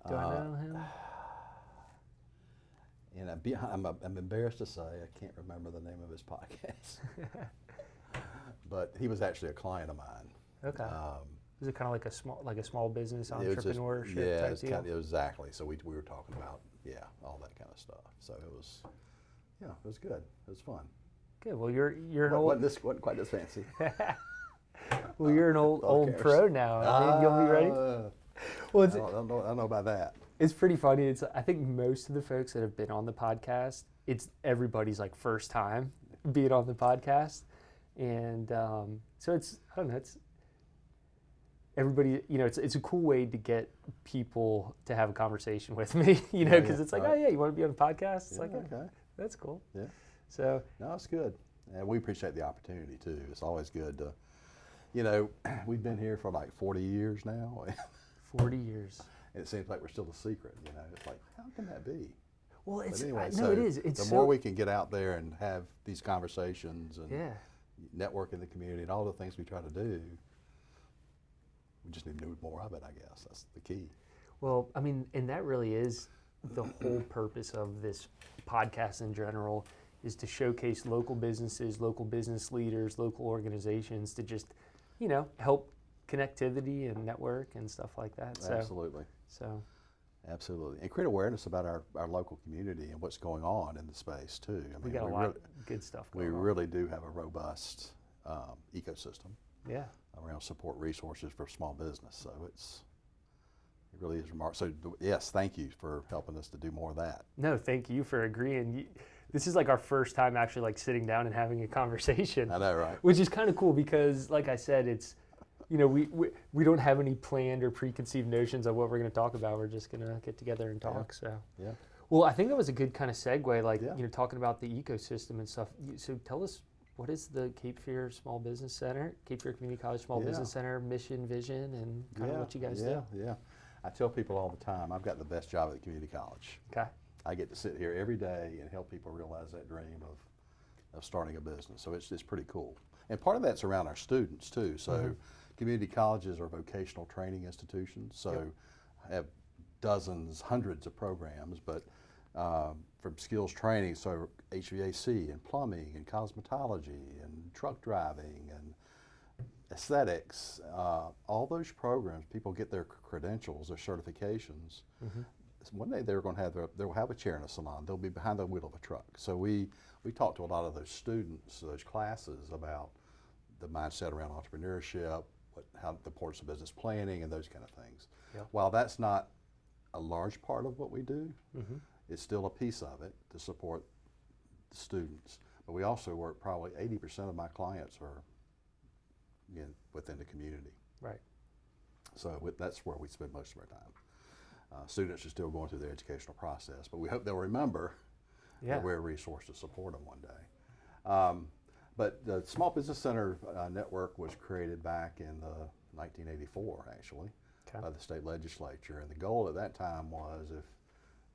Do I know him? And I'm embarrassed to say I can't remember the name of his podcast, but he was actually a client of mine. Okay. Is it kind of like a small business entrepreneurship yeah, type deal? exactly. So we were talking about all that kind of stuff. So it was it was good. It was fun. Good. Well, you're an old. Wasn't quite this fancy. Well, you're an old pro now. I mean, you'll be ready. Well, I don't know about that. It's pretty funny. I think most of the folks that have been on the podcast, it's everybody's like first time being on the podcast, and so it's, I don't know, it's everybody. It's a cool way to get people to have a conversation with me. Because it's like, oh yeah, you want to be on a podcast? It's like, okay, that's cool. Yeah. So no, it's good, and we appreciate the opportunity too. It's always good to, we've been here for like 40 years now. 40 years. And it seems like we're still a secret, It's like, how can that be? Well, it is. It's the more we can get out there and have these conversations and yeah. network in the community and all the things we try to do, we just need to do more of it, I guess. That's the key. Well, I mean, and that really is the whole purpose of this podcast in general, is to showcase local businesses, local business leaders, local organizations to just, help connectivity and network and stuff like that. Absolutely. Absolutely. And create awareness about our local community and what's going on in the space too. I mean, we got a lot of good stuff going on. We really do have a robust ecosystem around support resources for small business. So it really is remarkable. So yes, thank you for helping us to do more of that. No, thank you for agreeing. This is like our first time actually like sitting down and having a conversation. I know, right? Which is kind of cool because, like I said, it's, we don't have any planned or preconceived notions of what we're going to talk about. We're just going to get together and talk. Yeah. So, yeah. Well, I think that was a good kind of segue, like, talking about the ecosystem and stuff. So tell us, what is the Cape Fear Small Business Center, Cape Fear Community College Small Business Center mission, vision, and kind of what you guys do? Yeah. I tell people all the time, I've got the best job at the community college. Okay. I get to sit here every day and help people realize that dream of starting a business. So it's pretty cool. And part of that's around our students too. So community colleges are vocational training institutions. So have dozens, hundreds of programs, but from skills training, so HVAC and plumbing and cosmetology and truck driving and aesthetics, all those programs, people get their credentials, their certifications. One day they'll have a chair in a salon. They'll be behind the wheel of a truck. So we talk to a lot of those students, those classes, about the mindset around entrepreneurship, how the importance of business planning, and those kind of things. Yep. While that's not a large part of what we do, it's still a piece of it to support the students. But we also work, probably 80% of my clients are within the community. Right. So that's where we spend most of our time. Students are still going through their educational process, but we hope they'll remember that we're a resource to support them one day. But the Small Business Center network was created back in 1984, actually, by the state legislature. And the goal at that time was, if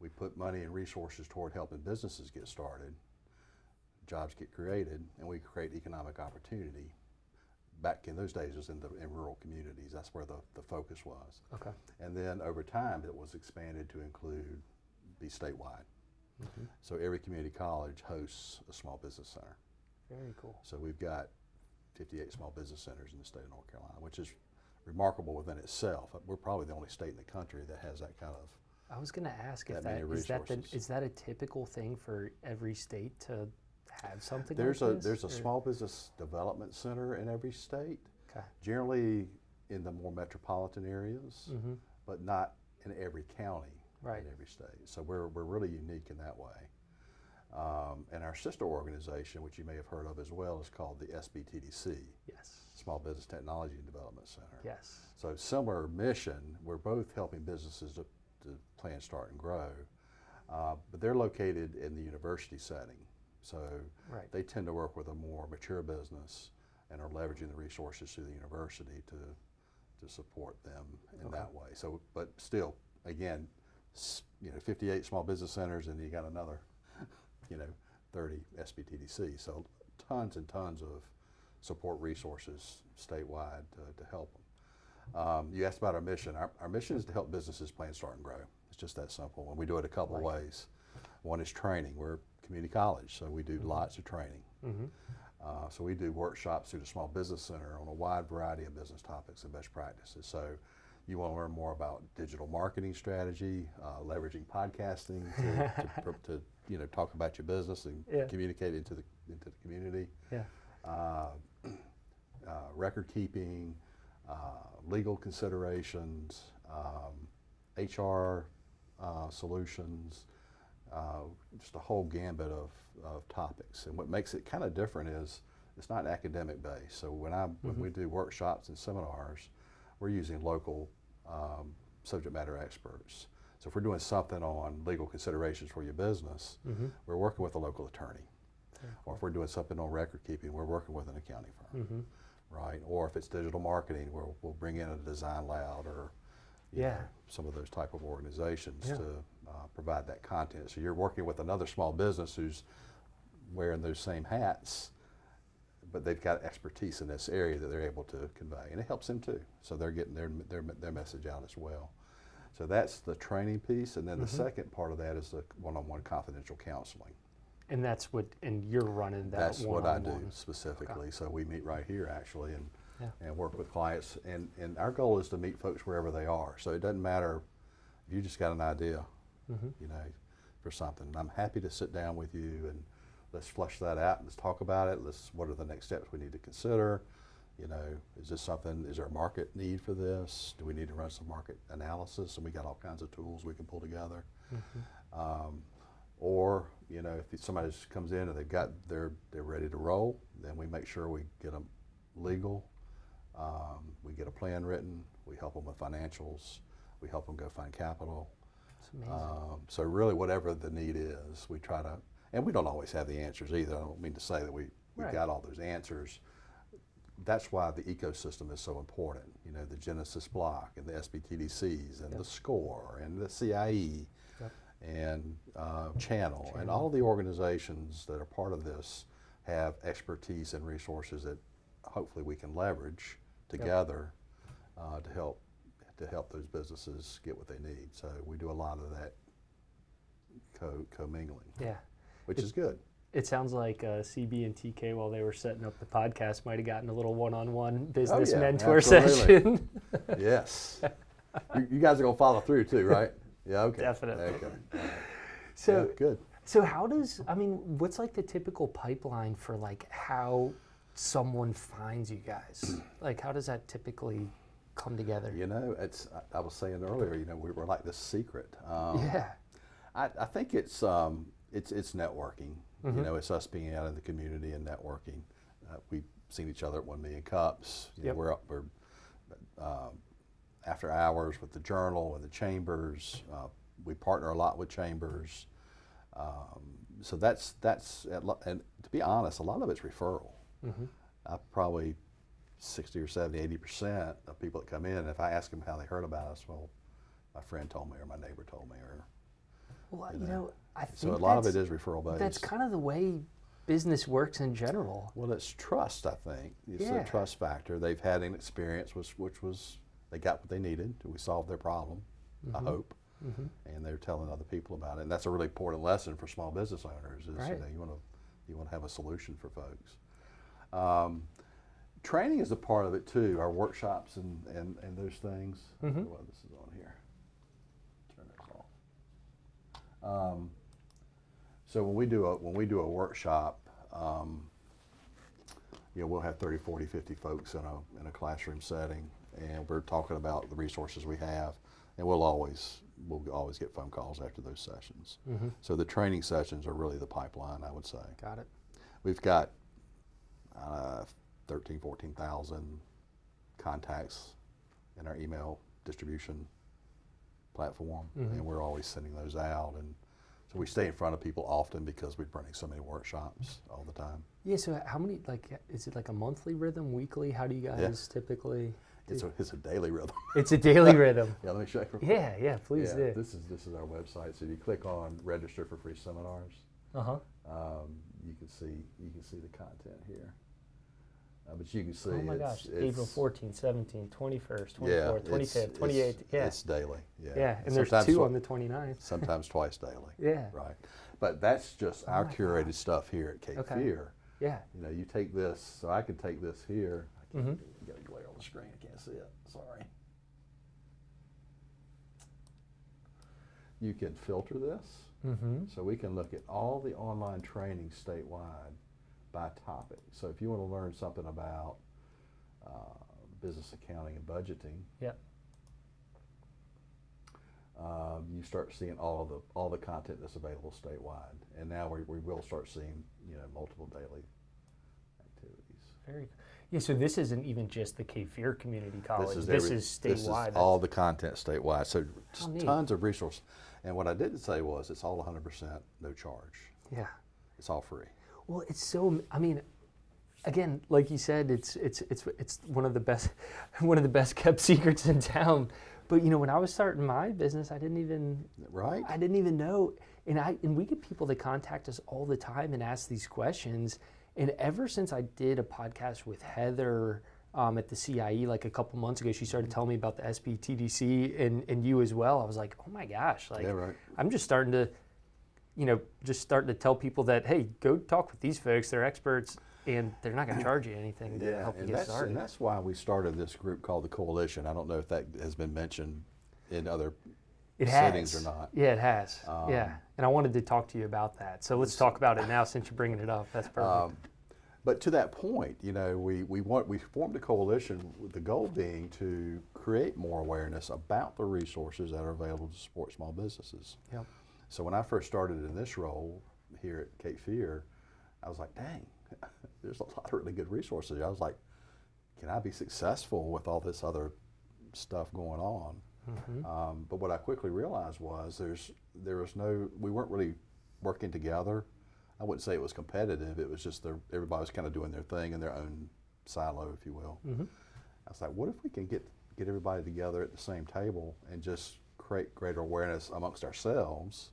we put money and resources toward helping businesses get started, jobs get created, and we create economic opportunity. Back in those days, it was in rural communities. That's where the focus was. Okay. And then over time, it was expanded to be statewide. So every community college hosts a small business center. Very cool. So we've got 58 small business centers in the state of North Carolina, which is remarkable within itself. We're probably the only state in the country that has that kind of. I was going to ask if is that a typical thing for every state to have something like this? There's a small business development center in every state. Okay. Generally in the more metropolitan areas, but not in every county in every state. So we're really unique in that way. And our sister organization, which you may have heard of as well, is called the SBTDC. Yes. Small Business Technology and Development Center. Yes. So similar mission. We're both helping businesses to plan, start, and grow. But they're located in the university setting. So they tend to work with a more mature business and are leveraging the resources through the university to support them in that way. So, but still, again, 58 small business centers, and you got another, 30 SBTDC. So tons and tons of support resources statewide to help You asked about our mission. Our mission is to help businesses plan, start, and grow. It's just that simple, and we do it a couple of ways. One is training. We're a community college, so we do lots of training. So we do workshops through the Small Business Center on a wide variety of business topics and best practices. So you want to learn more about digital marketing strategy, leveraging podcasting to talk about your business and communicate into the community. Record keeping, legal considerations, HR solutions, just a whole gambit of topics. And what makes it kind of different is it's not academic based. So when we do workshops and seminars, we're using local subject matter experts. So if we're doing something on legal considerations for your business, we're working with a local attorney. Or if we're doing something on record keeping, we're working with an accounting firm, right? Or if it's digital marketing, we'll bring in a Design Loud or you know, some of those type of organizations to provide that content. So you're working with another small business who's wearing those same hats, but they've got expertise in this area that they're able to convey, and it helps them too. So they're getting their message out as well. So that's the training piece, and then the second part of that is the one-on-one confidential counseling. And that's what, and you're running that. That's what I do specifically. So we meet right here actually, and work with clients, and our goal is to meet folks wherever they are. So it doesn't matter if you just got an idea, you know, for something. I'm happy to sit down with you and let's flesh that out. Let's talk about it. What are the next steps we need to consider? You know, is there a market need for this? Do we need to run some market analysis? And we got all kinds of tools we can pull together. Or, you know, if somebody just comes in and they're ready to roll, then we make sure we get them legal. We get a plan written. We help them with financials. We help them go find capital. That's amazing. So really, whatever the need is, we try to. And we don't always have the answers either. I don't mean to say that we've got all those answers. That's why the ecosystem is so important. You know, the Genesis block and the SBTDCs and the SCORE and the CIE and Channel and all of the organizations that are part of this have expertise and resources that hopefully we can leverage together to help those businesses get what they need. So we do a lot of that commingling. Which is good. It sounds like CB and TK, while they were setting up the podcast, might have gotten a little one-on-one business mentor session. Yes. You guys are going to follow through too, right? Yeah, okay. Definitely. Okay. So good. So what's like the typical pipeline for like how someone finds you guys? Like how does that typically come together? You know, I was saying earlier, you know, we're like this secret. I think it's networking. You know, it's us being out in the community and networking. We've seen each other at 1 Million Cups. You know, we're after hours with the Journal and the chambers. We partner a lot with chambers. So that's and to be honest, a lot of it's referral. Probably 60 or 70, 80% of people that come in, if I ask them how they heard about us, well, my friend told me or my neighbor told me, or you know, I think so a lot of it is referral based. That's kind of the way business works in general. Well, it's trust, I think. It's a trust factor. They've had an experience which was they got what they needed. We solved their problem, I hope, and they're telling other people about it. And that's a really important lesson for small business owners. Is you know, you want to have a solution for folks. Training is a part of it too. Our workshops and those things. Well, this is on here. Turn this off. So when we do a workshop, you know, we'll have 30, 40, 50 folks in a classroom setting, and we're talking about the resources we have, and we'll always get phone calls after those sessions. So the training sessions are really the pipeline, I would say. Got it. We've got 13,000, 14,000 contacts in our email distribution platform, and we're always sending those out. And so we stay in front of people often because we're running so many workshops all the time. Yeah, so how many, like, is it like a monthly rhythm, weekly? How do you guys typically do? It's a daily rhythm. It's a daily rhythm. Yeah, let me show you. Yeah, please do. This is our website. So you click on register for free seminars. You can see the content here. But you can see Oh my gosh, April 14th, 17th, 21st, 24th, yeah, 25th, 28th. Yeah. It's daily. Yeah. Yeah, and there's Sometimes two on the 29th. Sometimes twice daily. Yeah. Right. But that's just our my curated stuff here at Cape Okay. Fear. Yeah. You know, you take this, so I can take this here. I can't, Mhm. You got a glare on the screen. I can't see it. Sorry. You can filter this. Mm-hmm. So we can look at all the online training statewide by topic. So if you want to learn something about business accounting and budgeting, Yep. you start seeing all the content that's available statewide. And now we will start seeing, you know, multiple daily activities. Very good. Yeah, so this isn't even just the Cape Fear Community College. This is statewide. This is all the content statewide. So How neat. tons of resources. And what I didn't say was it's all 100% no charge. Yeah. It's all free. Well, it's so. I mean, again, like you said, it's one of the best kept secrets in town. But you know, when I was starting my business, I didn't even know. And we get people that contact us all the time and ask these questions. And ever since I did a podcast with Heather at the CIE like a couple months ago, she started telling me about the SBTDC and you as well. I was like, oh my gosh, like Yeah, right. I'm just starting to tell people that, hey, go talk with these folks. They're experts and they're not going to charge you anything to help you get started. And that's why we started this group called the Coalition. I don't know if that has been mentioned in other settings or not. Yeah, it has. Yeah, and I wanted to talk to you about that. So let's talk about it now since you're bringing it up. That's perfect. But to that point, you know, we formed a coalition with the goal being to create more awareness about the resources that are available to support small businesses. Yep. So when I first started in this role here at Cape Fear, I was like, dang, there's a lot of really good resources. I was like, can I be successful with all this other stuff going on? Mm-hmm. But what I quickly realized was we weren't really working together. I wouldn't say it was competitive. It was just everybody was kind of doing their thing in their own silo, if you will. Mm-hmm. I was like, what if we can get everybody together at the same table and just create greater awareness amongst ourselves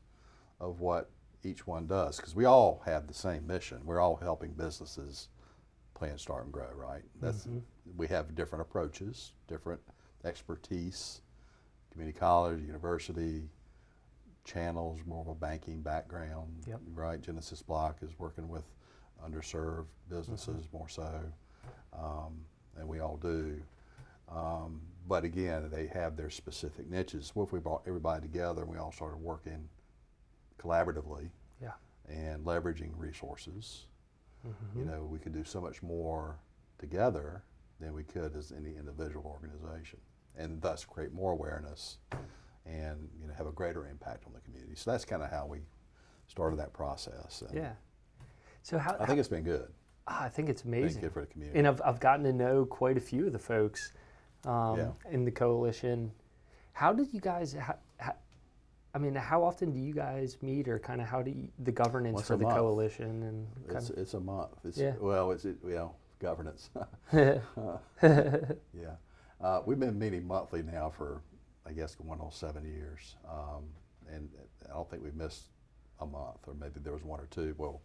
of what each one does? Because we all have the same mission. We're all helping businesses plan, start, and grow, right? We have different approaches, different expertise, community college, university, channels, more of a banking background, right? Genesis Block is working with underserved businesses more so, and we all do. But again, they have their specific niches. What if we brought everybody together and we all started working collaboratively and leveraging resources? You know, we could do so much more together than we could as any individual organization, and thus create more awareness and, you know, have a greater impact on the community. So that's kind of how we started that process. And So I think it's been good. I think it's amazing. It's been good for the community. And I've gotten to know quite a few of the folks in the coalition. How did you guys? How often do you guys meet, or kind of how do the governance Once for a the month. coalition? And It's a month. Governance. We've been meeting monthly now for, I guess, going on 7 years, and I don't think we've missed a month, or maybe there was one or two. Well,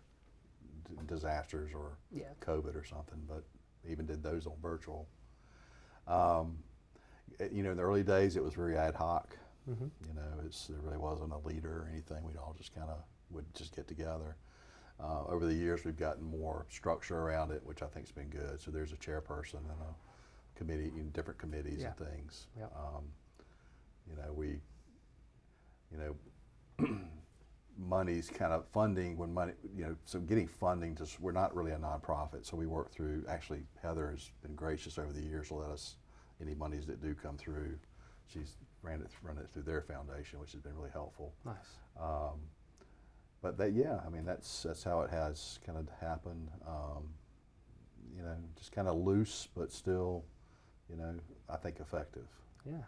disasters or COVID or something, but even did those on virtual. You know, in the early days, it was very ad hoc. You know, there really wasn't a leader or anything. We'd all just kind of would just get together. Over the years, we've gotten more structure around it, which I think has been good. So there's a chairperson and a committee, different committees and things. Money's kind of funding when money, so getting funding, we're not really a nonprofit, so we work through, actually Heather has been gracious over the years to let us, any monies that do come through, she's run it through their foundation, which has been really helpful. Nice. But that's how it has kind of happened. Just kind of loose, but still, I think effective. Yeah.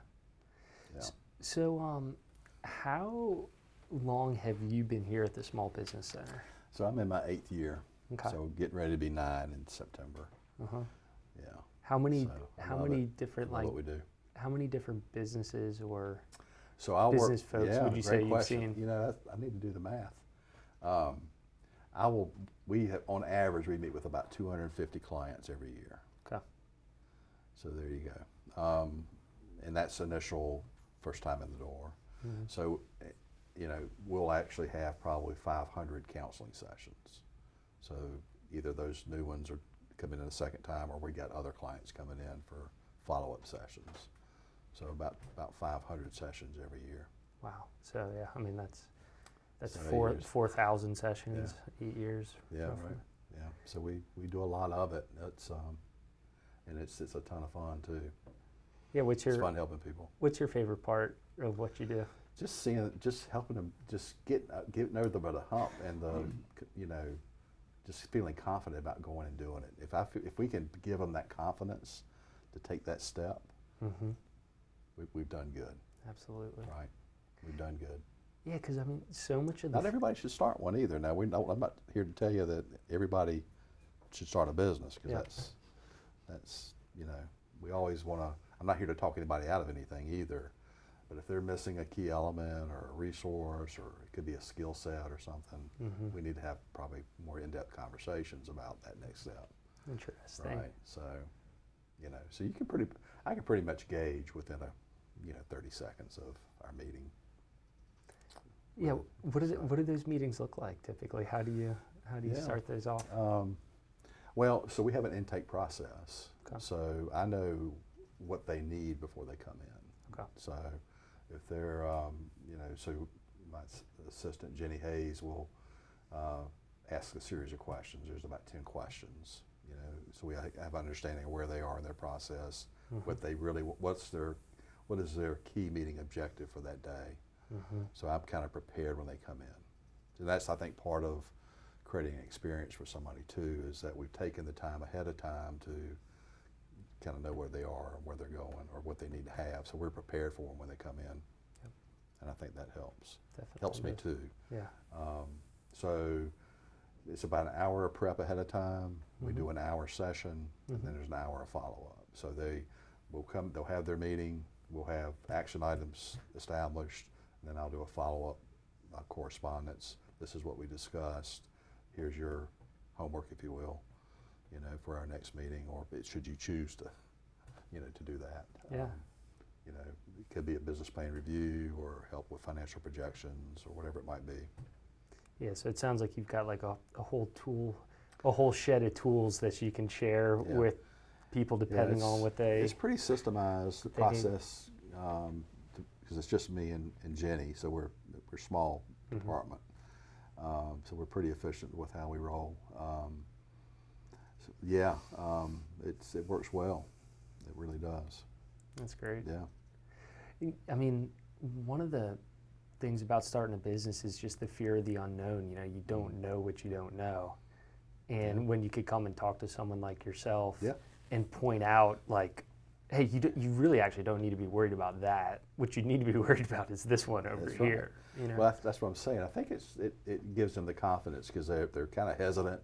So, how long have you been here at the Small Business Center? So I'm in my 8th year. Okay. So getting ready to be 9 in September. Yeah. How many different what we do. How many different businesses or business folks would you say you've seen? I need to do the math. On average, we meet with about 250 clients every year. Okay. So there you go. And that's initial first time in the door. Mm-hmm. So, you know, we'll actually have probably 500 counseling sessions. So either those new ones are coming in a second time, or we got other clients coming in for follow-up sessions. So about 500 sessions every year. Wow. So yeah, I mean that's So 4,000 sessions, 8 years. Yeah, roughly. right. Yeah. So we do a lot of it. It's and it's a ton of fun too. Yeah. It's fun helping people. What's your favorite part of what you do? Just helping them, just getting over the hump, and you know, just feeling confident about going and doing it. If we can give them that confidence to take that step, Mm-hmm. we've done good. Absolutely. Right. We've done good. Yeah, because I mean, so much of the Not everybody should start one either. Now, I'm not here to tell you that everybody should start a business, because that's, you know, we always want to, I'm not here to talk anybody out of anything either, but if they're missing a key element or a resource, or it could be a skill set or something, Mm-hmm. we need to have probably more in-depth conversations about that next step. Interesting. Right. So, you know, so I can pretty much gauge within 30 seconds of our meeting. Yeah. What do those meetings look like typically? How do you start those off? Well, so we have an intake process. Okay. So I know what they need before they come in. Okay. So if they're, you know, so my assistant Jenny Hayes will ask a series of questions. There's about 10 questions, you know, so we have understanding of where they are in their process, Mm-hmm. what is their key meeting objective for that day. Mm-hmm. So I'm kind of prepared when they come in. And that's, I think, part of creating an experience for somebody too, is that we've taken the time ahead of time to kind of know where they are, where they're going, or what they need to have. So we're prepared for them when they come in. Yep. And I think that helps. Definitely Helps me does. too. Yeah. So it's about an hour of prep ahead of time. We Mm-hmm. do an hour session, and then Mhm. there's an hour of follow-up. So they'll have their meeting, we'll have action items established, and then I'll do a follow-up correspondence. This is what we discussed. Here's your homework, if you will, you know, for our next meeting, or should you choose to, you know, to do that. Yeah. You know, it could be a business plan review, or help with financial projections, or whatever it might be. Yeah. So it sounds like you've got like a whole shed of tools that you can share Yeah. with people depending on what they. It's pretty systemized, the they need. process, because it's just me and Jenny, so we're a small Mhm. department. So we're pretty efficient with how we roll. It works well. It really does. That's great. Yeah. I mean, one of the things about starting a business is just the fear of the unknown. You know, you don't know what you don't know. And Yeah. when you could come and talk to someone like yourself Yeah. and point out, like, hey, you really actually don't need to be worried about that. What you need to be worried about is this one over That's right. here. You know? Well, that's what I'm saying. I think it gives them the confidence, because they're kind of hesitant.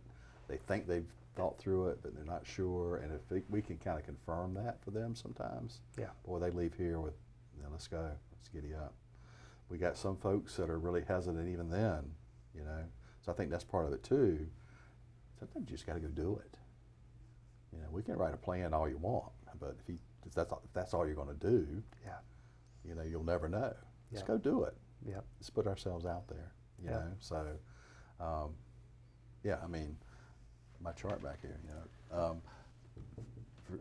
They think they've thought through it, but they're not sure. And if we can kind of confirm that for them sometimes, Yeah. boy, they leave here with, let's go, let's giddy up. We got some folks that are really hesitant even then, you know. So I think that's part of it too. Sometimes you just got to go do it. You know, we can write a plan all you want, but if that's all you're going to do, Yeah. you know, you'll never know. Let's Yeah. go do it. Yeah. Let's put ourselves out there, you Yeah. know. So, I mean, my chart back here, you know,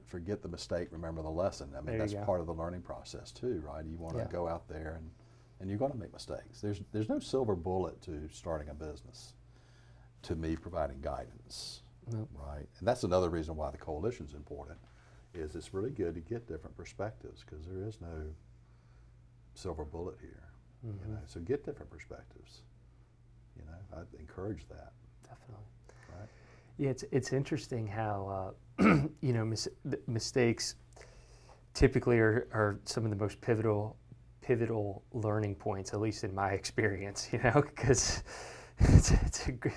forget the mistake, remember the lesson. I mean, There you that's go. part of the learning process too, right? You want to Yeah. go out there and you're going to make mistakes. There's no silver bullet to starting a business, to me, providing guidance, Nope. right? And that's another reason why the coalition's important, is it's really good to get different perspectives, because there is no silver bullet here. Mhm. You know, so get different perspectives. You know, I encourage that. Definitely. Right. Yeah, it's interesting how you know, mistakes typically are some of the most pivotal learning points, at least in my experience. You know, because it's a good,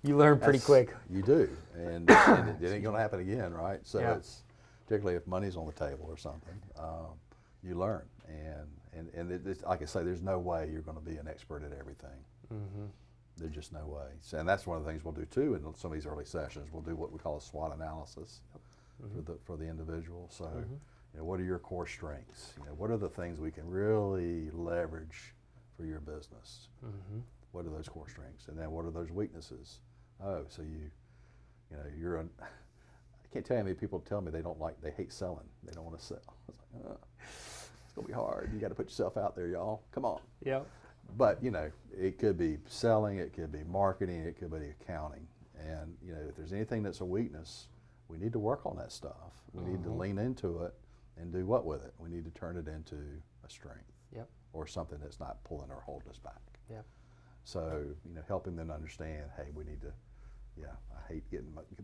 you learn pretty quick. You do, and it ain't going to happen again, right? So Yeah. it's particularly if money's on the table or something, you learn, and it's, like I say, there's no way you're going to be an expert at everything. Mm-hmm. There's just no way. So, and that's one of the things we'll do too in some of these early sessions. We'll do what we call a SWOT analysis. for the individual. So, you know, what are your core strengths? You know, what are the things we can really leverage for your business? What are those core strengths? And then what are those weaknesses? Oh, so you know, you're I can't tell you how many people tell me they hate selling. They don't want to sell. It's like, it's gonna be hard. You got to put yourself out there, y'all. Come on. Yeah. But you know, it could be selling, it could be marketing, it could be accounting. And you know, if there's anything that's a weakness, we need to work on that stuff. We need to lean into it and do what with it? We need to turn it into a strength. Yep. Or something that's not pulling or holding us back. Yep. So, you know, helping them understand, hey, we need to, I hate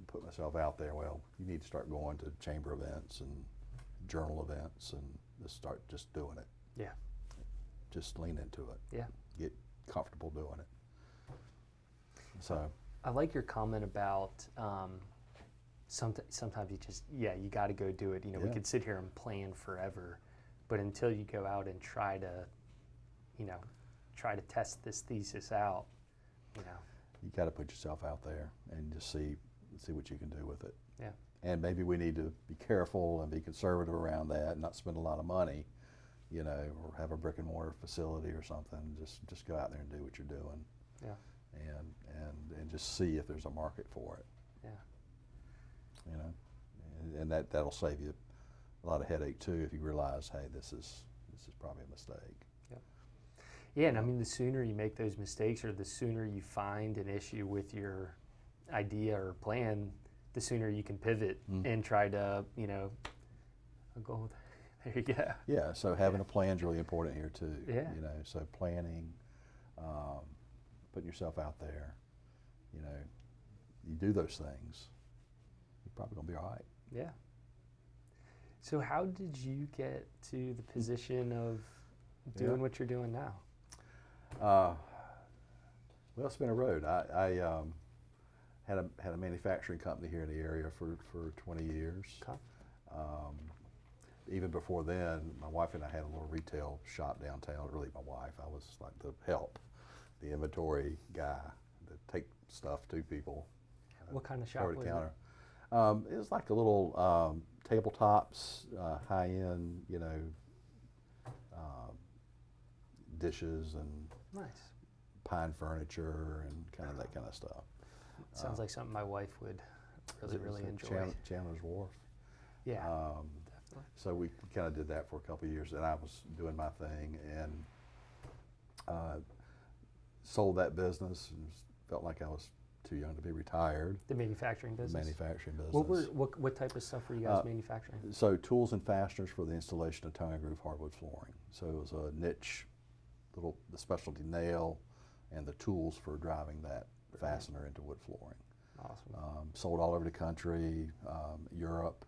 put myself out there. Well, you need to start going to chamber events and journal events and just start just doing it. Yeah. Just lean into it. Yeah. Get comfortable doing it. So. I like your comment about sometimes you just, you got to go do it. You know, we could sit here and plan forever, but until you go out and try to test this thesis out, you know. You got to put yourself out there and just see what you can do with it. Yeah. And maybe we need to be careful and be conservative around that, and not spend a lot of money, you know, or have a brick and mortar facility or something. Just go out there and do what you're doing. Yeah. And just see if there's a market for it. Yeah. You know, and that'll save you a lot of headache too if you realize, hey, this is probably a mistake. Yeah, and I mean, the sooner you make those mistakes, or the sooner you find an issue with your idea or plan, the sooner you can pivot and try to, you know, go. There you go. Yeah. So having a plan is really important here too. Yeah. You know, so planning, putting yourself out there. You know, you do those things, you're probably gonna be all right. Yeah. So how did you get to the position of doing what you're doing now? Well, it's been a road. I had a manufacturing company here in the area for 20 years. Okay. Even before then, my wife and I had a little retail shop downtown. Really, my wife. I was like the help, the inventory guy to take stuff to people. What kind of shop was counter. It was like a little tabletops, high-end, you know, dishes and nice pine furniture and kind of that kind of stuff. Sounds like something my wife would really enjoy. Chandler's Wharf. Yeah, definitely. So we kind of did that for a couple of years, and I was doing my thing and sold that business and felt like I was too young to be retired. The manufacturing business? Manufacturing business. What type of stuff were you guys manufacturing? So tools and fasteners for the installation of tongue and groove hardwood flooring. So it was a niche, the specialty nail and the tools for driving that fastener into wood flooring. Awesome. Sold all over the country, Europe.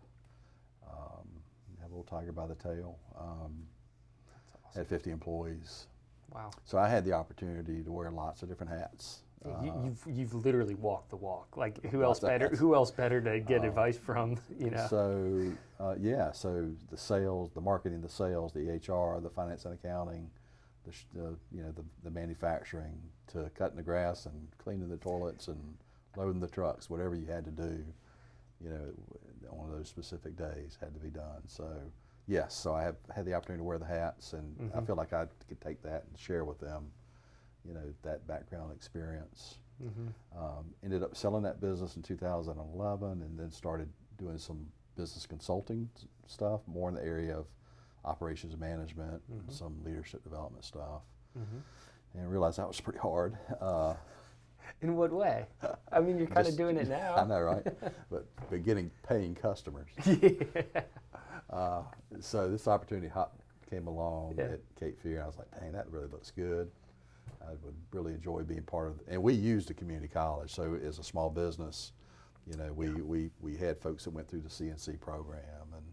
Have a little tiger by the tail. That's awesome. Had 50 employees. Wow. So I had the opportunity to wear lots of different hats. You've literally walked the walk. Like who else better to get advice from? You know. So so the sales, the marketing, the sales, the HR, the finance and accounting, the manufacturing, to cutting the grass and cleaning the toilets and loading the trucks, whatever you had to do, you know, on those specific days had to be done. So yes, so I have had the opportunity to wear the hats, and I feel like I could take that and share with them, you know, that background experience. Ended up selling that business in 2011, and then started doing some business consulting stuff, more in the area of operations management, and some leadership development stuff, and realized that was pretty hard. In what way? I mean, you're kind of doing it now. I know, right? but paying customers. So this opportunity came along at Cape Fear, and I was like, dang, that really looks good. I would really enjoy being part of it. And we used a community college, so as a small business, you know, we had folks that went through the CNC program, and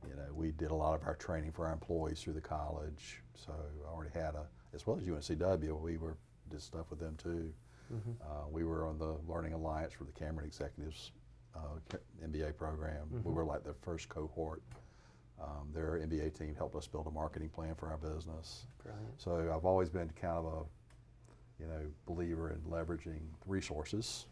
you know, we did a lot of our training for our employees through the college. So I already had as well as UNCW, we did stuff with them too. We were on the Learning Alliance for the Cameron Executives MBA program. We were like the first cohort. Their MBA team helped us build a marketing plan for our business. Brilliant. So I've always been kind of a believer in leveraging resources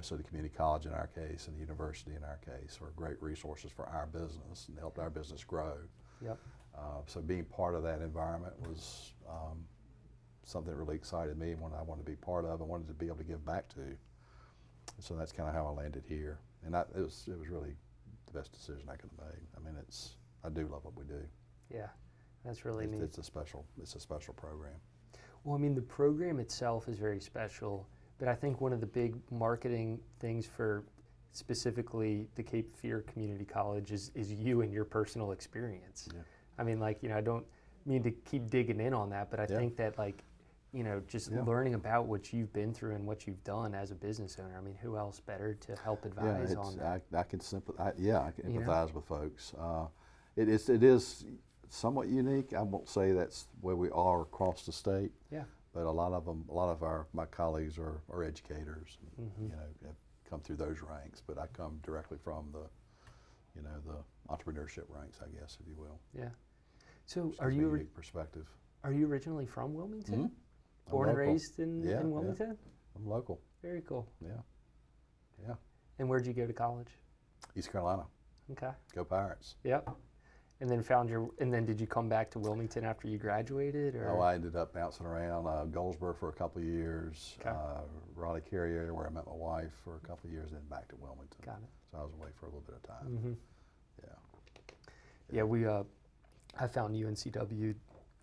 So the community college in our case and the university in our case were great resources for our business and helped our business grow. Yep. So being part of that environment was something that really excited me and one I wanted to be part of and wanted to be able to give back to. So that's kind of how I landed here. And it was really the best decision I could have made. I mean, I do love what we do. Yeah, that's really neat. It's a special program. Well, I mean, the program itself is very special, but I think one of the big marketing things for specifically the Cape Fear Community College is you and your personal experience. Yeah. I mean, like, I don't mean to keep digging in on that, but I think that, like, just learning about what you've been through and what you've done as a business owner. I mean, who else better to help advise on that? I can I can empathize with folks. It is somewhat unique. I won't say that's where we are across the state. Yeah. But a lot of my colleagues are educators. And, have come through those ranks. But I come directly from the entrepreneurship ranks, I guess, if you will. Yeah. So Are you a unique perspective? Are you originally from Wilmington? Mm-hmm. Born and raised in Wilmington? Yeah. I'm local. Very cool. Yeah. And where'd you go to college? East Carolina. Okay. Go Pirates. Yep. And then did you come back to Wilmington after you graduated? Or? Oh, I ended up bouncing around Goldsboro for a couple of years, okay. Raleigh Carrier, where I met my wife for a couple of years, then back to Wilmington. Got it. So I was away for a little bit of time. Mm-hmm. Yeah. Yeah, I found UNCW.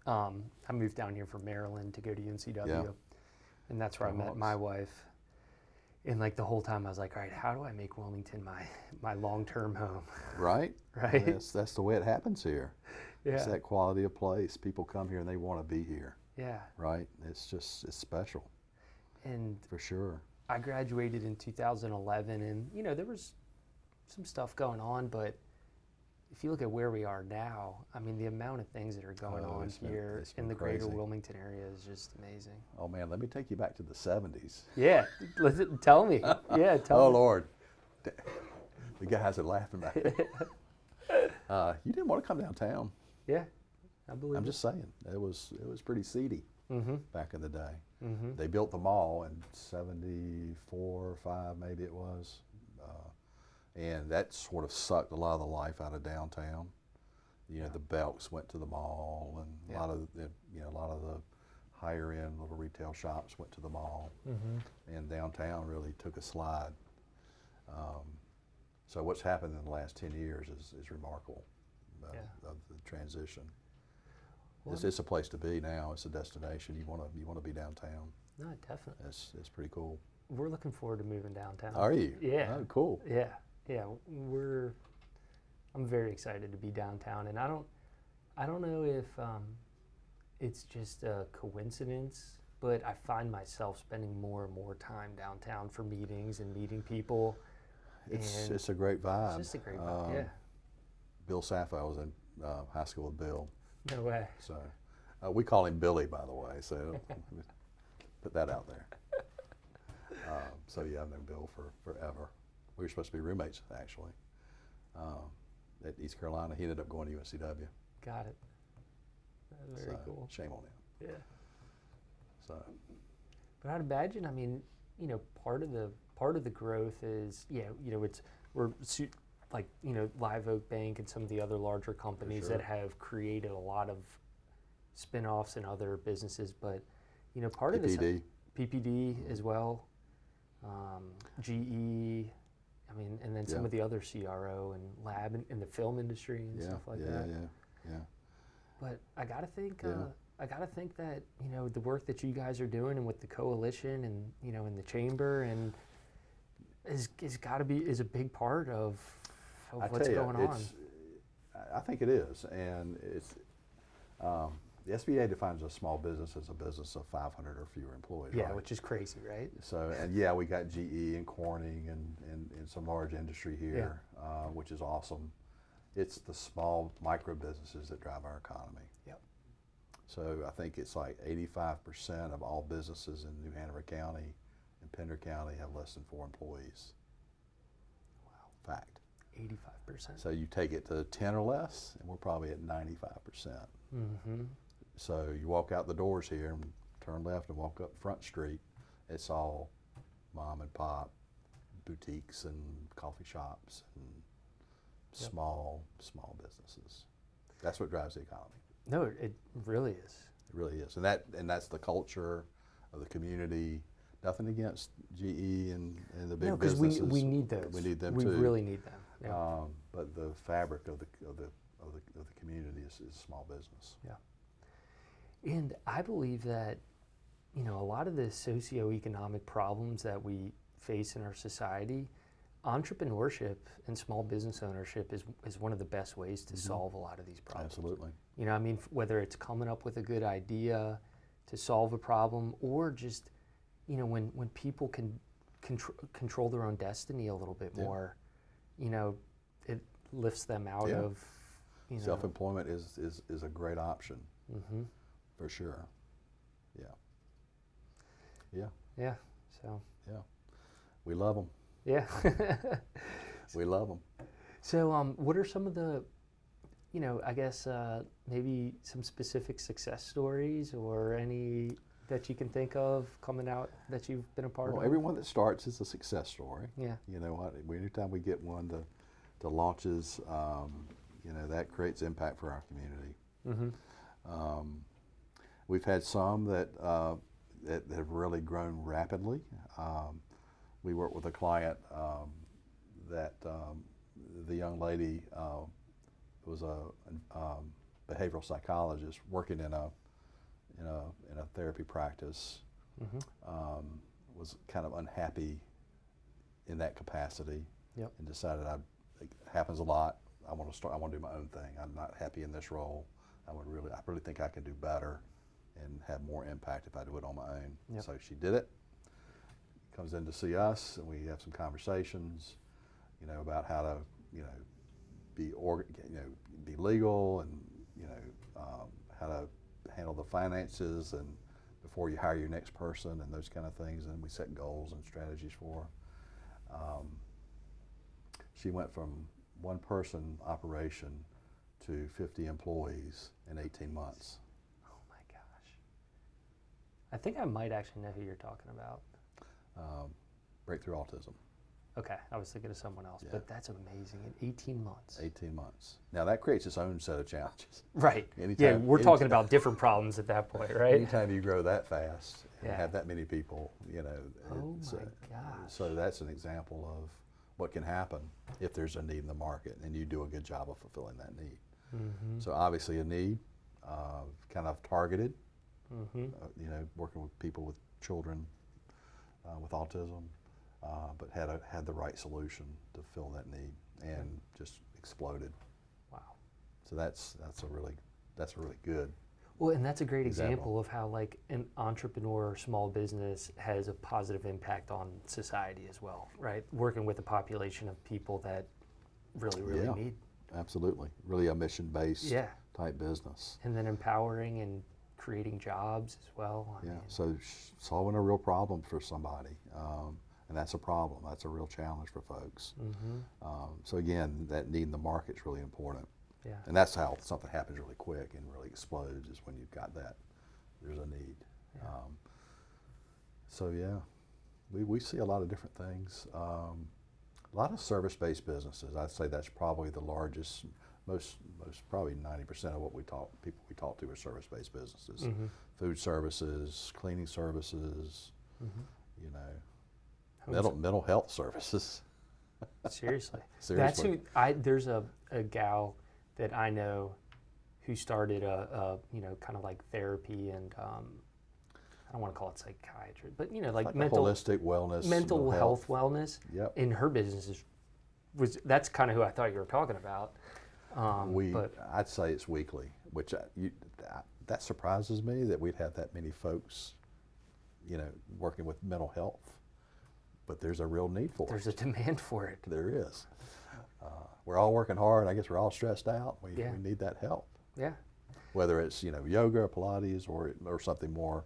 I moved down here from Maryland to go to UNCW, and that's where I met my wife. And like the whole time I was like, all right, how do I make Wilmington my long-term home? Right. Right. That's the way it happens here. Yeah. It's that quality of place. People come here and they want to be here. Yeah. Right. It's special. And for sure. I graduated in 2011, and there was some stuff going on, but if you look at where we are now, I mean, the amount of things that are going on here in the Greater Wilmington area is just amazing. Oh man, let me take you back to the 70s. Yeah, tell me. Yeah, tell me. Oh Lord, the guys are laughing back there. You didn't want to come downtown. Yeah, I believe. I'm just saying, it was pretty seedy back in the day. Mm-hmm. They built the mall in '74 or '5, maybe it was. And that sort of sucked a lot of the life out of downtown. The Belks went to the mall, and a lot of the higher end little retail shops went to the mall, and downtown really took a slide. So what's happened in the last 10 years is remarkable of the transition. Well, it's a place to be now. It's a destination. You want to be downtown. No, definitely. It's pretty cool. We're looking forward to moving downtown. Are you? Yeah. Oh, cool. Yeah. Yeah, I'm very excited to be downtown, and I don't know if it's just a coincidence, but I find myself spending more and more time downtown for meetings and meeting people. It's a great vibe. It's just a great vibe, yeah. Bill Sappho was in high school with Bill. No way. So we call him Billy, by the way, so put that out there. So yeah, I've known Bill for forever. We were supposed to be roommates, actually, at East Carolina. He ended up going to UNCW. Got it. That's very cool. Shame on him. Yeah. So. But I'd imagine, I mean, part of the growth is, Live Oak Bank and some of the other larger companies that have created a lot of spin-offs and other businesses, but, part of this PPD as well, GE. I mean, and then some of the other CRO and lab and the film industry and stuff like that. Yeah. But I gotta think that the work that you guys are doing and with the coalition and in the chamber and is a big part of what's going on. I think it is, and it's the SBA defines a small business as a business of 500 or fewer employees. Yeah, right? which is crazy, right? So, and we got GE and Corning and some large industry here, which is awesome. It's the small micro businesses that drive our economy. Yep. So I think it's like 85% of all businesses in New Hanover County and Pender County have less than 4 employees. Wow. Fact. 85%. So you take it to 10 or less, and we're probably at 95%. Mm-hmm. So you walk out the doors here and turn left and walk up Front Street, it's all mom and pop, boutiques and coffee shops and Yep. small businesses. That's what drives the economy. No, it really is. It really is, and that's the culture of the community. Nothing against GE and the big No, because businesses. we need those. We need them we too. We really need them. Yeah. But the fabric of the community is small business. Yeah. And I believe that, you know, a lot of the socioeconomic problems that we face in our society, entrepreneurship and small business ownership is one of the best ways to solve a lot of these problems. Absolutely. You know, I mean, whether it's coming up with a good idea to solve a problem, or just, you know, when people can control their own destiny a little bit more, you know, it lifts them out of, you know. Self-employment is a great option, for sure. Yeah, so. Yeah, we love them. Yeah. We love them. So what are some of the, you know, I guess maybe some specific success stories or any that you can think of coming out that you've been a part of? Everyone that starts is a success story. Yeah. You know what? Anytime we get one to launches, you know, that creates impact for our community. We've had some that have really grown rapidly. We worked with a client that the young lady was a behavioral psychologist working in a therapy practice. Was kind of unhappy in that capacity, and decided it happens a lot. I want to do my own thing. I'm not happy in this role. I really think I can do better and have more impact if I do it on my own. So she did it. Comes in to see us, and we have some conversations, you know, about how to, you know, be legal, and you know, how to handle the finances, and before you hire your next person, and those kind of things. And we set goals and strategies for her. She went from one person operation to 50 employees in 18 months. Oh my gosh. I think I might actually know who you're talking about. Breakthrough Autism. Okay, I was thinking of someone else, but that's amazing. In 18 months. 18 months. Now that creates its own set of challenges. Right. We're talking about different problems at that point, right? Anytime you grow that fast and have that many people, you know. Oh my gosh. So that's an example of what can happen if there's a need in the market and you do a good job of fulfilling that need. So obviously a need, kind of targeted, you know, working with people with children with autism, but had the right solution to fill that need, and just exploded. Wow. So that's a really good. Well, and that's a great example of how, like, an entrepreneur or small business has a positive impact on society as well, right? Working with a population of people that really need. Absolutely, really a mission-based type business. And then empowering and creating jobs as well. I mean, so solving a real problem for somebody, and that's a problem. That's a real challenge for folks. So again, that need in the market is really important. Yeah. And that's how something happens really quick and really explodes, is when you've got that, there's a need. We see a lot of different things. A lot of service-based businesses. I'd say that's probably the largest, most probably 90% of what people we talk to are service-based businesses. Food services, cleaning services, you know, mental health services. Seriously. Seriously. That's who there's a gal that I know who started a you know, kind of like therapy and I don't want to call it psychiatry, but you know, like mental holistic wellness, mental health wellness. Yep. In her business that's kind of who I thought you were talking about. I'd say it's weekly, which that surprises me that we'd have that many folks, you know, working with mental health. But there's a real need for it. There's a demand for it. There is. We're all working hard. I guess we're all stressed out. We need that help. Yeah. Whether it's, you know, yoga, Pilates, or something more,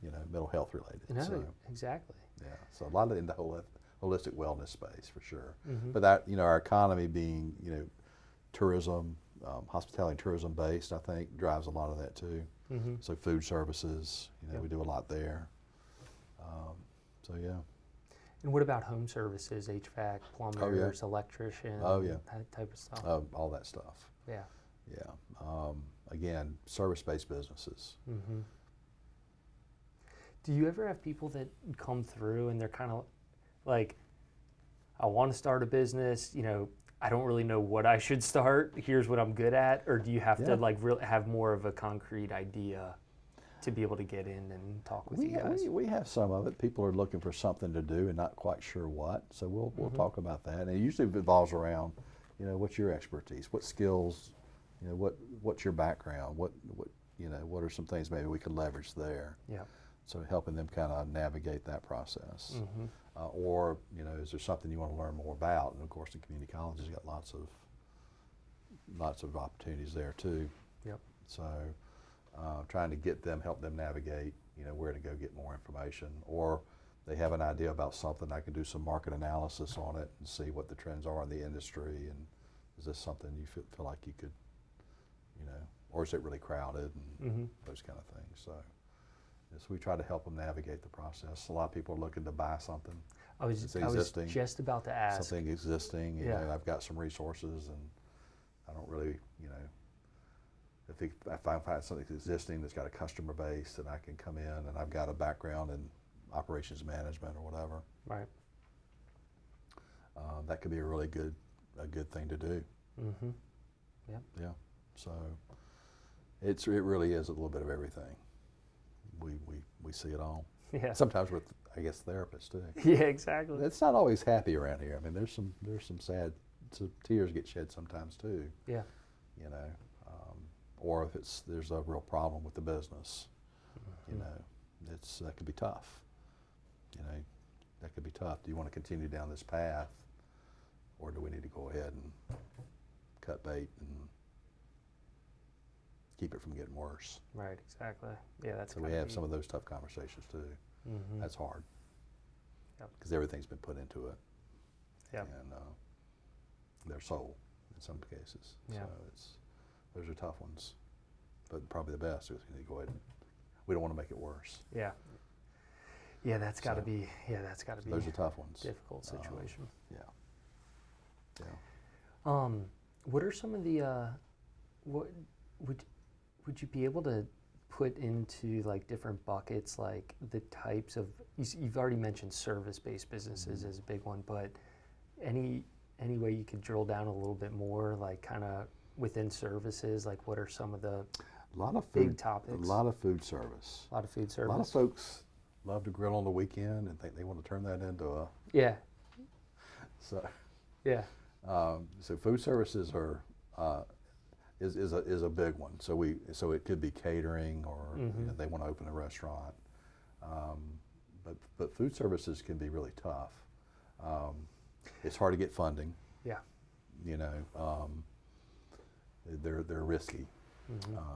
you know, mental health related. No, so, exactly. Yeah. So a lot of in the holistic wellness space for sure. But that, you know, our economy being, you know, tourism, hospitality and tourism based, I think drives a lot of that too. So food services, you know, we do a lot there. So yeah. And what about home services, HVAC, plumbers, electricians, that type of stuff? All that stuff. Yeah. Yeah. Again, service-based businesses. Mm-hmm. Do you ever have people that come through and they're kind of like, I want to start a business, I don't really know what I should start. Here's what I'm good at. Or do you have to like really have more of a concrete idea to be able to get in and talk with you guys? We have some of it. People are looking for something to do and not quite sure what. So we'll talk about that. And it usually revolves around, what's your expertise? What skills? What's your background? What are some things maybe we could leverage there? Yeah. So helping them kind of navigate that process. Mm-hmm. Or, is there something you want to learn more about? And of course, the community colleges got lots of opportunities there too. Yep. So trying to help them navigate, where to go get more information. Or they have an idea about something, I can do some market analysis on it and see what the trends are in the industry. And is this something you feel like you could, or is it really crowded and those kind of things. So we try to help them navigate the process. A lot of people are looking to buy something. I was just about to ask. Something existing, I've got some resources and I don't really, if I find something existing that's got a customer base that I can come in and I've got a background in operations management or whatever. Right. That could be a good thing to do. Mm-hmm. Yep. Yeah. So it really is a little bit of everything. We see it all. Yeah. Sometimes with, I guess, therapists too. Yeah, exactly. It's not always happy around here. I mean, there's some sad, tears get shed sometimes too. Yeah. Or if there's a real problem with the business, that could be tough. That could be tough. Do you want to continue down this path, or do we need to go ahead and cut bait and keep it from getting worse? Right, exactly. Yeah, that's. So we have some of those tough conversations too. Mm-hmm. That's hard. Because everything's been put into it. Yeah. And they're sold in some cases. Yeah. So those are tough ones, but probably the best is we need to go ahead and we don't want to make it worse. Yeah. Yeah, that's got to be. Yeah, that's got to be. Those are tough ones. Difficult situation. Yeah. What are some of the? What would you be able to put into like different buckets, like the types of? You've already mentioned service-based businesses as a big one, but any way you could drill down a little bit more, like kind of within services, like what are some of the big topics? A lot of food service. A lot of food service. A lot of folks love to grill on the weekend and think they want to turn that into a. Yeah. So. Yeah. So food services is a big one. So it could be catering, or they want to open a restaurant. But food services can be really tough. It's hard to get funding. Yeah. They're risky.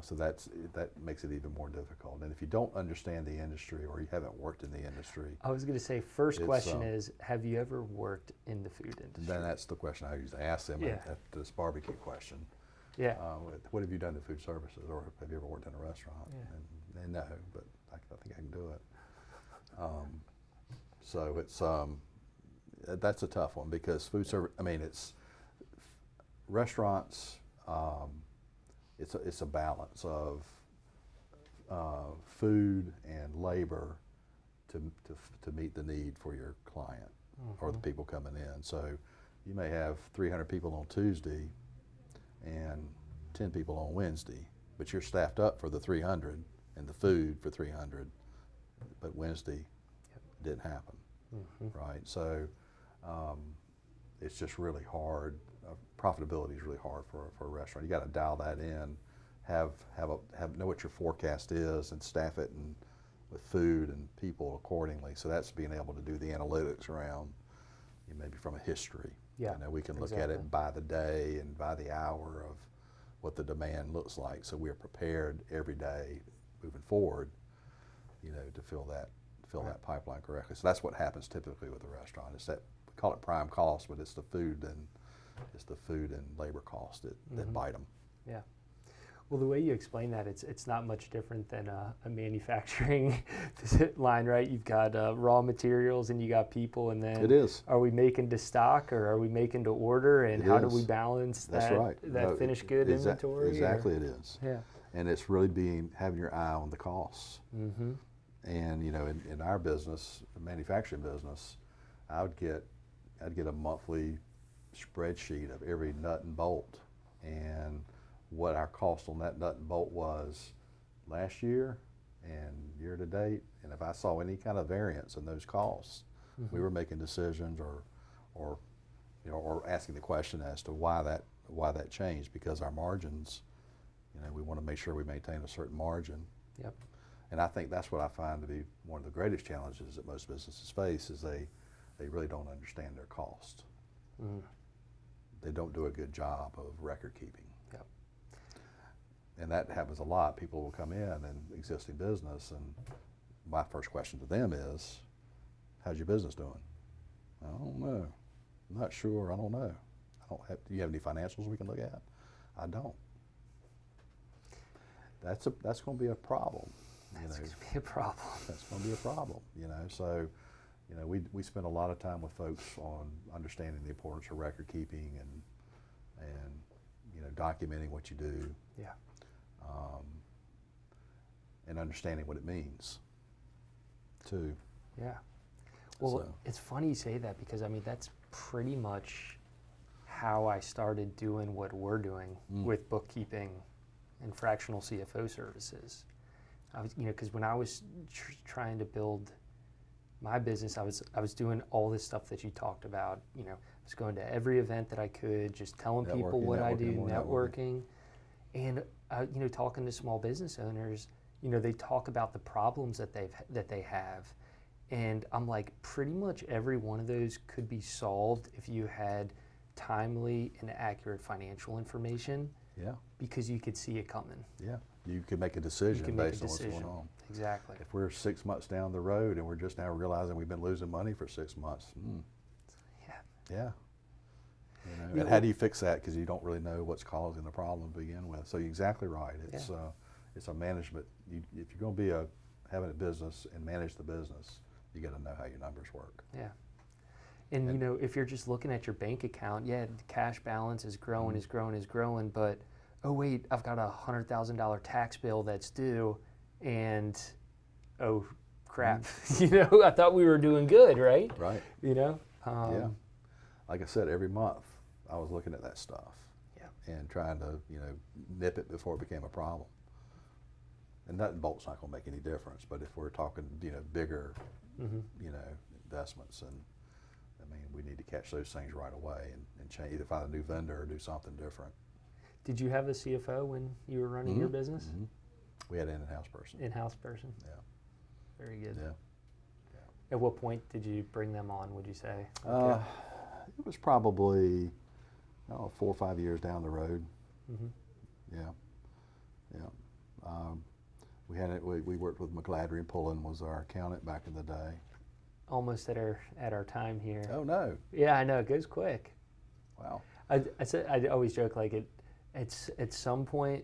So that makes it even more difficult. And if you don't understand the industry or you haven't worked in the industry. I was going to say, first question is, have you ever worked in the food industry? Then that's the question I usually ask them at this barbecue question. Yeah. What have you done to food services, or have you ever worked in a restaurant? Yeah. And no, but I think I can do it. So it's that's a tough one, because food service. I mean, it's restaurants. It's a balance of food and labor to meet the need for your client or the people coming in. So you may have 300 people on Tuesday and 10 people on Wednesday, but you're staffed up for the 300 and the food for 300, but Wednesday didn't happen, right? So it's just really hard. Profitability is really hard for a restaurant. You got to dial that in, know what your forecast is, and staff it with food and people accordingly. So that's being able to do the analytics around, maybe from a history. Yeah, we can look at it by the day and by the hour of what the demand looks like. So we're prepared every day moving forward, to fill that pipeline correctly. So that's what happens typically with a restaurant. It's that, we call it prime cost, but it's the food and labor cost that bite them. Yeah. Well, the way you explain that, it's not much different than a manufacturing line, right? You've got raw materials and you got people, and then It is. are we making to stock or are we making to order, and It how do is. we balance That's that right. that No, finished good inventory? Exactly, it is. Yeah. And it's really having your eye on the costs. Mm-hmm. And in our business, the manufacturing business, I'd get a monthly spreadsheet of every nut and bolt and what our cost on that nut and bolt was last year and year to date. And if I saw any kind of variance in those costs, we were making decisions or asking the question as to why that changed, because our margins, we want to make sure we maintain a certain margin. Yep. And I think that's what I find to be one of the greatest challenges that most businesses face is they really don't understand their cost. Mm. They don't do a good job of record keeping. Yep. And that happens a lot. People will come in existing business, and my first question to them is, how's your business doing? I don't know. I'm not sure. I don't know. Do you have any financials we can look at? I don't. That's going to be a problem. That's going to be a problem. That's going to be a problem. So, we spend a lot of time with folks on understanding the importance of record keeping and documenting what you do. Yeah. And understanding what it means, too. Yeah. Well, So. it's funny you say that, because that's pretty much how I started doing what we're doing with bookkeeping and fractional CFO services. I was, because when I was trying to build my business, I was doing all this stuff that you talked about. I was going to every event that I could, just telling people what I do, networking. And talking to small business owners, they talk about the problems that they have, and I'm like, pretty much every one of those could be solved if you had timely and accurate financial information. Yeah. Because you could see it coming. Yeah. You can make a decision based on what's going on. Exactly. If we're 6 months down the road and we're just now realizing we've been losing money for 6 months, yeah. And how do you fix that? Because you don't really know what's causing the problem to begin with. So you're exactly right. It's a management. If you're going to be having a business and manage the business, you got to know how your numbers work. Yeah. And if you're just looking at your bank account, the cash balance is growing, is growing, but oh wait, I've got a $100,000 tax bill that's due, and oh crap, I thought we were doing good, right? Right. Yeah. Like I said, every month I was looking at that stuff. Yeah. And trying to nip it before it became a problem. And nut and bolt's not going to make any difference, but if we're talking bigger investments, and we need to catch those things right away and change, either find a new vendor or do something different. Did you have a CFO when you were running your business? Mm-hmm. We had an in-house person. In-house person? Yeah. Very good. Yeah. At what point did you bring them on, would you say? It was probably 4 or 5 years down the road. Mm-hmm. Yeah. We worked with McGladrey and Pullen was our accountant back in the day. Almost at our time here. Oh no. Yeah, I know, it goes quick. Wow. I always joke it's at some point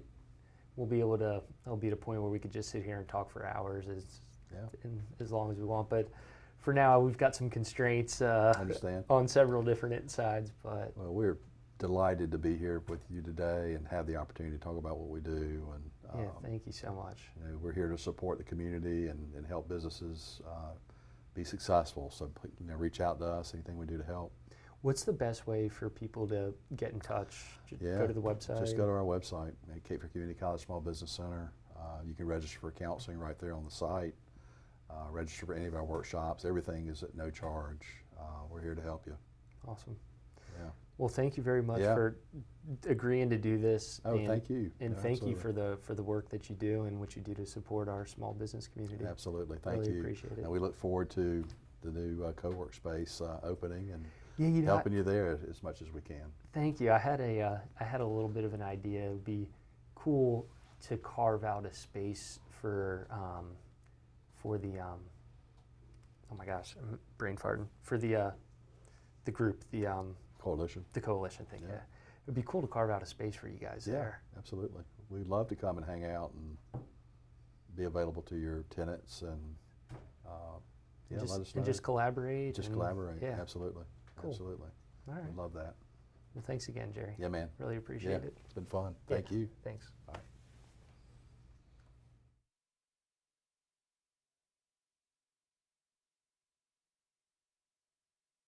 there'll be a point where we could just sit here and talk for hours as long as we want. But for now, we've got some constraints on several different sides. But well, we're delighted to be here with you today and have the opportunity to talk about what we do. And thank you so much. We're here to support the community and help businesses be successful. So reach out to us. Anything we do to help. What's the best way for people to get in touch? Go to the website? Just go to our website, Cape Fear Community College Small Business Center. You can register for counseling right there on the site. Register for any of our workshops. Everything is at no charge. We're here to help you. Awesome. Yeah. Well, thank you very much for agreeing to do this. Oh, thank you. And thank you for the work that you do and what you do to support our small business community. Absolutely. Thank you. Really appreciate it. And we look forward to the new co-work space opening and helping you there as much as we can. Thank you. I had a little bit of an idea. It would be cool to carve out a space for the oh my gosh, I'm brain farting, for the group, Coalition. The coalition thing. Yeah. It would be cool to carve out a space for you guys there. Absolutely. we'd love to come and hang out and be available to your tenants and let us know. And just collaborate. Just and, collaborate. Yeah. Absolutely. Cool. Absolutely. All right. We'd love that. Well, thanks again, Jerry. Yeah, man. Really appreciate Yeah, it. it's been fun. Yeah. Thank you. Thanks. All right.